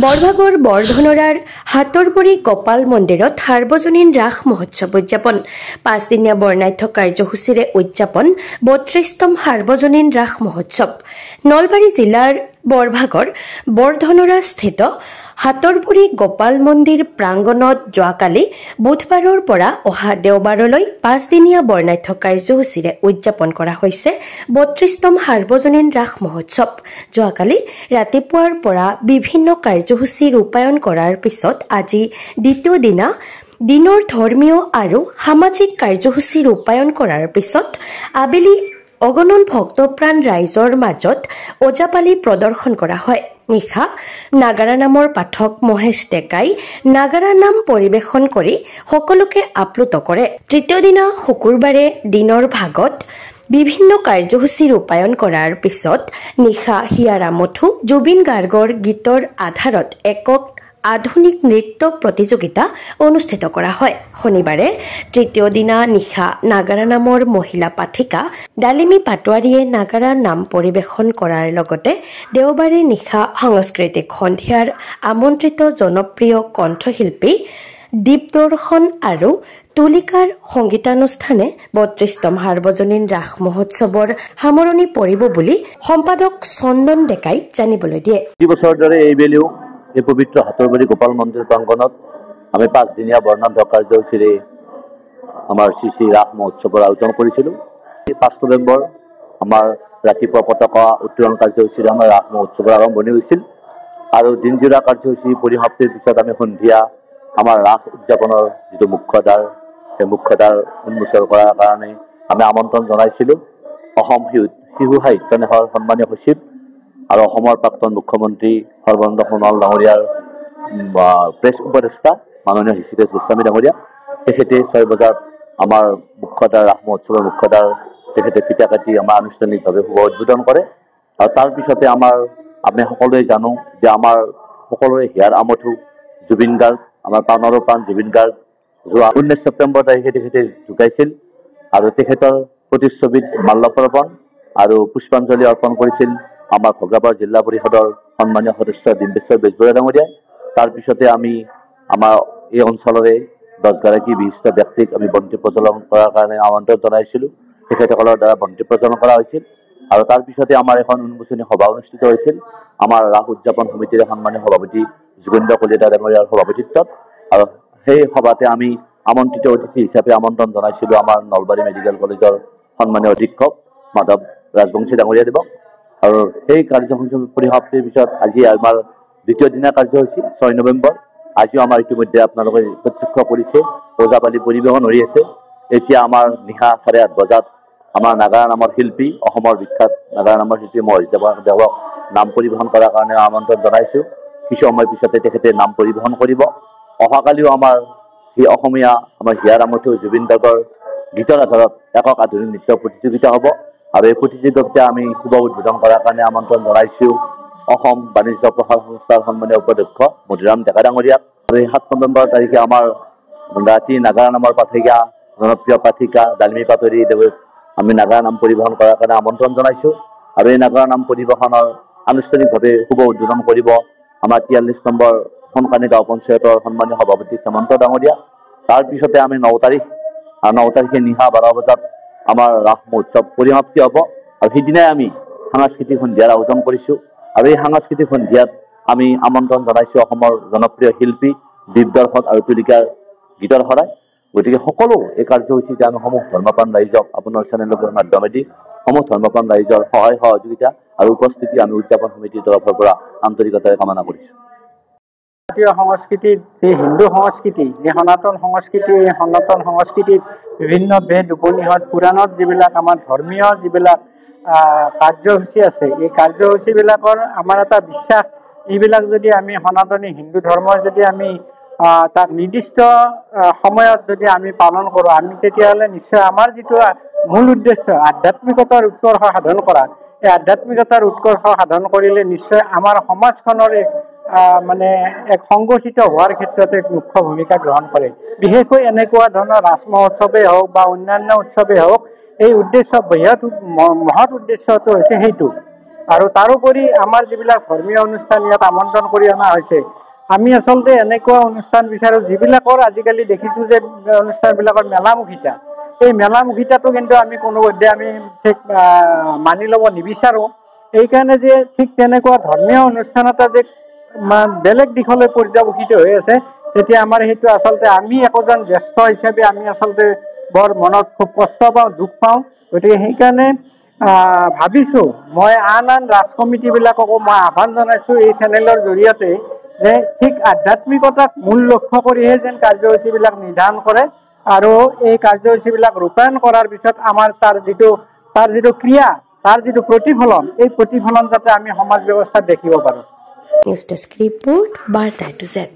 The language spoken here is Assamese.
বৰভাগৰ বৰধনৰাৰ হাতৰবৰী গোপাল মন্দিৰত সাৰ্বজনীন ৰাস মহোৎসৱ উদযাপন। 5 দিনীয়া বৰ্ণাঢ্য কাৰ্যসূচীৰে উদযাপন 32তম সাৰ্বজনীন ৰাস মহোৎসৱ। নলবাৰী জিলাৰ বৰভাগৰ বৰধনৰা স্থিত হাতৰবৰী গোপাল মন্দিৰ প্ৰাংগণত যোৱাকালি বুধবাৰৰ পৰা অহা দেওবাৰলৈ 5 দিনীয়া বৰ্ণাঢ্য কাৰ্যসূচীৰে উদযাপন কৰা হৈছে 32তম সাৰ্বজনীন ৰাস মহোৎসৱ। যোৱাকালি ৰাতিপুৱাৰ পৰা বিভিন্ন কাৰ্যসূচী ৰূপায়ণ কৰাৰ পিছত আজি দ্বিতীয় দিনা দিনৰ ধৰ্মীয় আৰু সামাজিক কাৰ্যসূচী ৰূপায়ণ কৰাৰ পিছত আবেলি অগণন ভক্তপ্ৰাণ ৰাইজৰ মাজত ওজাপালি প্ৰদৰ্শন কৰা হয়। নিশা নাগাৰা নামৰ পাঠক মহেশ ডেকাই নাগাৰা নাম পৰিৱেশন কৰি সকলোকে আপ্লুত কৰে। তৃতীয় দিনা শুকুৰবাৰে দিনৰ ভাগত বিভিন্ন কাৰ্যসূচী ৰূপায়ণ কৰাৰ পিছত নিশা হিয়াৰা মথু জুবিন গাৰ্গৰ গীতৰ আধাৰত একক আধুনিক নৃত্য প্ৰতিযোগিতা অনুষ্ঠিত কৰা হয়। শনিবাৰে তৃতীয় দিনা নিশা নাগাৰা নামৰ মহিলা পাঠিকা ডালিমী পাটোৱাৰীয়ে নাগাৰা নাম পৰিৱেশন কৰাৰ লগতে দেওবাৰে নিশা সাংস্কৃতিক সন্ধিয়াৰ আমন্ত্ৰিত জনপ্ৰিয় কণ্ঠশিল্পী দীপদৰ্শন আৰু তুলিকাৰ সংগীতানুষ্ঠানে 32তম সাৰ্বজনীন ৰাস মহোৎসৱৰ সামৰণি পৰিব বুলি সম্পাদক চন্দন ডেকাই জানিবলৈ দিয়ে। বছৰ ধৰে এইবেলিও এই পবিত্ৰ হাতৰবৰী গোপাল মন্দিৰ প্ৰাংগণত আমি 5 দিনীয়া বৰ্ণাঢ্য কাৰ্যসূচীৰে আমাৰ শ্ৰী ৰাস মহোৎসৱৰ আয়োজন কৰিছিলোঁ। 5 নৱেম্বৰ আমাৰ ৰাতিপুৱা পতাকা উত্তোলন কাৰ্যসূচীৰে আমাৰ ৰাস মহোৎসৱৰ আৰম্ভণি হৈছিল আৰু দিনজোৰা কাৰ্যসূচী পৰিসমাপ্তিৰ পিছত আমি সন্ধিয়া আমাৰ ৰাস উদযাপনৰ যিটো মুখ্যদ্বাৰ সেই মুখ্যদ্বাৰ উন্মোচন কৰাৰ কাৰণে আমি আমন্ত্ৰণ জনাইছিলোঁ অসম শিশু সাহিত্য ন্যাসৰ সন্মানীয় সচিব আৰু অসমৰ প্ৰাক্তন মুখ্যমন্ত্ৰী সৰ্বানন্দ সোণোৱাল ডাঙৰীয়াৰ প্ৰেছ উপদেষ্টা মাননীয় হৃষিকেশ গোস্বামী ডাঙৰীয়া। তেখেতে 6 বজাত আমাৰ মুখ্যদ্বাৰ ৰাস মহোৎসৱৰ মুখ্যদ্বাৰ তেখেতে ফিতা কাটি আমাৰ আনুষ্ঠানিকভাৱে শুভ উদ্বোধন কৰে আৰু তাৰ পিছতে আমি সকলোৱে জানো যে আমাৰ সকলোৰে হিয়াৰ আমঠু জুবিন গাৰ্গ, আমাৰ প্ৰাণৰো প্ৰাণ জুবিন গাৰ্গ যোৱা 19 ছেপ্টেম্বৰ তাৰিখে তেখেতে ঢুকাইছিল আৰু তেখেতৰ প্ৰতিচ্ছবিত মাল্যৰ্পণ আৰু পুষ্পাঞ্জলি অৰ্পণ কৰিছিল আমাৰ ভোগাবাৰ জিলা পৰিষদৰ সন্মানীয় সদস্য ডিম্বেশ্বৰ বেজবৰুৱা ডাঙৰীয়াই। তাৰপিছতে আমি আমাৰ এই অঞ্চলৰে 10 গৰাকী বিশিষ্ট ব্যক্তিক আমি বন্তি প্ৰজ্বলন কৰাৰ কাৰণে আমন্ত্ৰণ জনাইছিলোঁ। তেখেতসকলৰ দ্বাৰা বন্তি প্ৰজ্বলন কৰা হৈছিল আৰু তাৰপিছতে আমাৰ এখন উন্মোচনী সভা অনুষ্ঠিত হৈছিল আমাৰ ৰাস উদযাপন সমিতিৰ সন্মানীয় সভাপতি যোগেন্দ্ৰ কলিতা ডাঙৰীয়াৰ সভাপতিত্বত। আৰু সেই সভাতে আমি আমন্ত্ৰিত অতিথি হিচাপে আমন্ত্ৰণ জনাইছিলোঁ আমাৰ নলবাৰী মেডিকেল কলেজৰ সন্মানীয় অধীক্ষক মাধৱ ৰাজবংশী ডাঙৰীয়া দেৱক। আৰু সেই কাৰ্যসূচী পৰিসমাপ্তিৰ পিছত আজি আমাৰ দ্বিতীয় দিনা কাৰ্যসূচী 6 নৱেম্বৰ। আজিও আমাৰ ইতিমধ্যে আপোনালোকে প্ৰত্যক্ষ কৰিছে ওজাপালি পৰিৱেশন হৈ আছে। এতিয়া আমাৰ নিশা 8:30 বজাত আমাৰ নাগাৰা নামৰ শিল্পী অসমৰ বিখ্যাত নাগাৰা নামৰ শিল্পী মহেশ দেৱক নাম পৰিৱেশন কৰাৰ কাৰণে আমন্ত্ৰণ জনাইছোঁ। কিছু সময় পিছতে তেখেতে নাম পৰিৱেশন কৰিব। অহাকালিও আমাৰ সেই অসমীয়া আমাৰ হিয়াৰ আমঠু জুবিন গাৰ্গৰ গীতৰ আধাৰত একক আধুনিক নৃত্য প্ৰতিযোগিতা হ'ব আৰু এই প্ৰতিযোগিতা আমি শুভ উদ্বোধন কৰাৰ কাৰণে আমন্ত্ৰণ জনাইছোঁ অসম বাণিজ্য প্ৰসাৰ সংস্থাৰ সন্মানীয় উপাধ্যক্ষ মধুৰাম ডেকা ডাঙৰীয়াক। আৰু এই 7 নৱেম্বৰ তাৰিখে আমাৰ ৰাতি নাগাৰা নামৰ পাঠিকা জনপ্ৰিয় পাঠিকা ডালিমী পাটোৱাৰী দেৱক আমি নাগাৰা নাম পৰিৱেশন কৰাৰ কাৰণে আমন্ত্ৰণ জনাইছোঁ আৰু এই নাগাৰা নাম পৰিৱেশনৰ আনুষ্ঠানিকভাৱে শুভ উদ্বোধন কৰিব আমাৰ 43 নম্বৰ সোণকানী গাঁও পঞ্চায়তৰ সন্মানীয় সভাপতি শ্যামন্ত ডাঙৰীয়া। তাৰপিছতে আমি 9 তাৰিখে নিশা 12 বজাত আমাৰ ৰাস মহোৎসৱ পৰিসমাপ্তি হ'ব আৰু সেইদিনাই আমি সাংস্কৃতিক সন্ধিয়াৰ আয়োজন কৰিছোঁ আৰু এই সাংস্কৃতিক সন্ধিয়াত আমি আমন্ত্ৰণ জনাইছোঁ অসমৰ জনপ্ৰিয় শিল্পী দীপদৰ্শন আৰু তুলিকাৰ গীতৰ শৰাই। গতিকে সকলো এই কাৰ্যসূচীতে আমি সমূহ ধৰ্মপ্ৰাণ ৰাইজক আপোনাৰ চেনেলৰ মাধ্যমেদি সমূহ ধৰ্মপ্ৰাণ ৰাইজৰ সহায় সহযোগিতা আৰু উপস্থিতি আমি উদযাপন সমিতিৰ তৰফৰ পৰা আন্তৰিকতাৰে কামনা কৰিছোঁ। ভাৰতীয় সংস্কৃতিত এই হিন্দু সংস্কৃতি যে সনাতন সংস্কৃতিত বিভিন্ন বেদ উপনিষদ পুৰাণত যিবিলাক আমাৰ ধৰ্মীয় যিবিলাক কাৰ্যসূচী আছে এই কাৰ্যসূচীবিলাকৰ আমাৰ এটা বিশ্বাস এইবিলাক যদি আমি সনাতনী হিন্দু ধৰ্মৰ যদি আমি তাক নিৰ্দিষ্ট সময়ত যদি আমি পালন কৰোঁ আমি তেতিয়াহ'লে নিশ্চয় আমাৰ যিটো মূল উদ্দেশ্য আধ্যাত্মিকতাৰ উৎকৰ্ষ সাধন কৰা এই আধ্যাত্মিকতাৰ উৎকৰ্ষ সাধন কৰিলে নিশ্চয় আমাৰ সমাজখনৰ এক সংগঠিত হোৱাৰ ক্ষেত্ৰত এক মুখ্য ভূমিকা গ্ৰহণ কৰে। বিশেষকৈ এনেকুৱা ধৰণৰ ৰাস মহোৎসৱেই হওক বা অন্যান্য উৎসৱেই হওক এই উদ্দেশ্য মহৎ উদ্দেশ্যটো হৈছে সেইটো আৰু তাৰোপৰি আমাৰ যিবিলাক ধৰ্মীয় অনুষ্ঠান ইয়াত আমন্ত্ৰণ কৰি অনা হৈছে, আমি আচলতে এনেকুৱা অনুষ্ঠান বিচাৰোঁ যিবিলাকৰ আজিকালি দেখিছোঁ যে অনুষ্ঠানবিলাকৰ মেলামুখিতা, এই মেলামুখিতাটো কিন্তু আমি কোনোপধ্যে আমি ঠিক মানি ল'ব নিবিচাৰোঁ। এইকাৰণে যে ঠিক তেনেকুৱা ধৰ্মীয় অনুষ্ঠান এটা যে বেলেগ দিশলৈ পৰ্যবেক্ষিত হৈ আছে, তেতিয়া আমাৰ সেইটো আচলতে আমি একোজন জ্যেষ্ঠ হিচাপে আমি আচলতে বৰ মনত খুব কষ্ট পাওঁ, দুখ পাওঁ। গতিকে সেইকাৰণে ভাবিছোঁ মই আন ৰাজ কমিটিবিলাককো মই আহ্বান জনাইছোঁ এই চেনেলৰ জৰিয়তে যে ঠিক আধ্যাত্মিকতাক মূল লক্ষ্য কৰিহে যেন কাৰ্যসূচীবিলাক নিৰ্ধাৰণ কৰে আৰু এই কাৰ্যসূচীবিলাক ৰূপায়ণ কৰাৰ পিছত আমাৰ তাৰ যিটো ক্ৰিয়া, তাৰ যিটো প্ৰতিফলন, এই প্ৰতিফলন যাতে আমি সমাজ ব্যৱস্থাত দেখিব পাৰোঁ। নিউজ ডেস্ক ৰিপোৰ্ট, বাৰ্তা টু জেড।